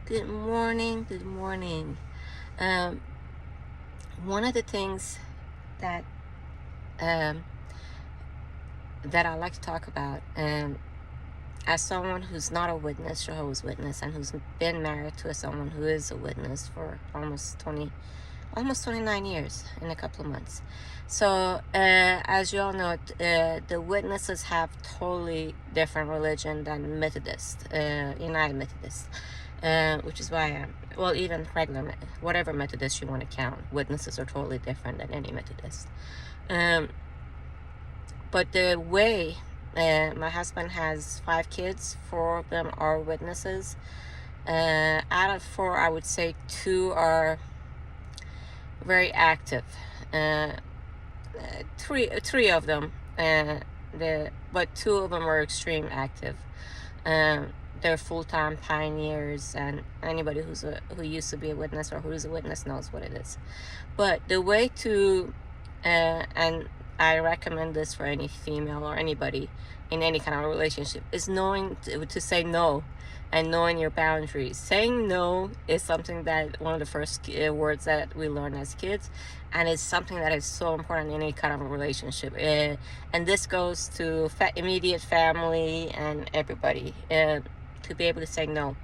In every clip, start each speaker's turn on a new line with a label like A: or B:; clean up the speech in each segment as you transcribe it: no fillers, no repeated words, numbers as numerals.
A: Good morning. Good morning. Um, One of the things that um, that I like to talk about, as someone who's not a witness, Jehovah's Witness, and who's been married to someone who is a witness for almost 29 years in a couple of months. So, as you all know, the witnesses have totally different religion than Methodist, United Methodist, which is why even regular, whatever Methodist you want to count, witnesses are totally different than any Methodist. But the way, my husband has 5 kids, 4 of them are witnesses. Out of 4, I would say 2 are very active. Three of them, but 2 of them are extreme active. They're full-time pioneers, and anybody who used to be a witness or who's a witness knows what it is. But the way to, and I recommend this for any female or anybody in any kind of relationship, is knowing to say no and knowing your boundaries. Saying no is something that one of the first words that we learn as kids, and it's something that is so important in any kind of a relationship. And this goes to immediate family and everybody, to be able to say no,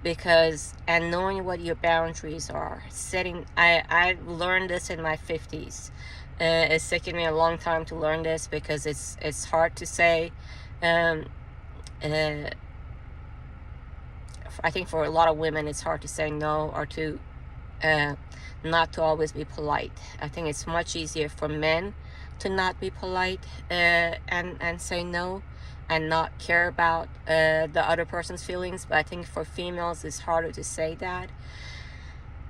A: because and knowing what your boundaries are, setting. I learned this in my 50s. It's taken me a long time to learn this because it's hard to say. I think for a lot of women it's hard to say no, or to not to always be polite. I think it's much easier for men to not be polite, and say no and not care about the other person's feelings. But I think for females it's harder to say that.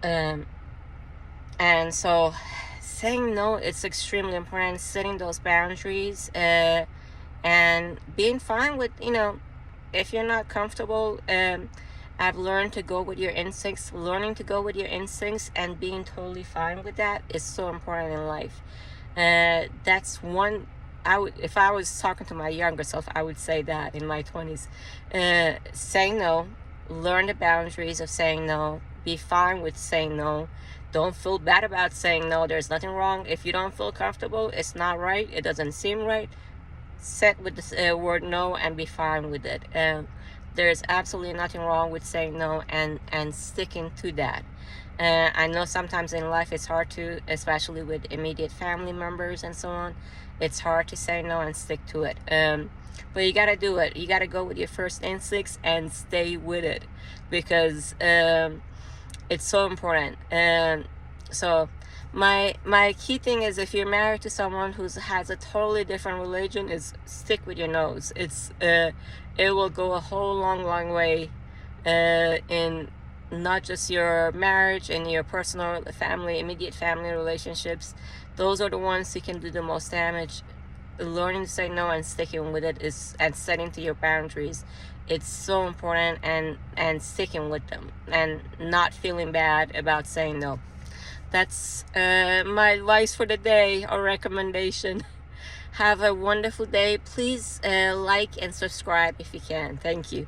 A: And so saying no, it's extremely important, setting those boundaries, and being fine with, if you're not comfortable. I've learned to go with your instincts. Learning to go with your instincts and being totally fine with that is so important in life. That's one. If I was talking to my younger self, I would say that in my 20s. Say no. Learn the boundaries of saying no. Be fine with saying no. Don't feel bad about saying no. There's nothing wrong. If you don't feel comfortable, it's not right. It doesn't seem right. Set with the word no and be fine with it. There's absolutely nothing wrong with saying no and sticking to that. I know sometimes in life it's hard to, especially with immediate family members and so on, it's hard to say no and stick to it. But you gotta do it. You gotta go with your first instincts and stay with it, because it's so important. So my key thing is, if you're married to someone who has a totally different religion, is stick with your nose. It will go a whole long way in not just your marriage and your personal immediate family relationships. Those are the ones who can do the most damage. Learning to say no and sticking with it and setting to your boundaries. It's so important, and sticking with them and not feeling bad about saying no. That's my advice for the day, or recommendation. Have a wonderful day. Please like and subscribe if you can. Thank you.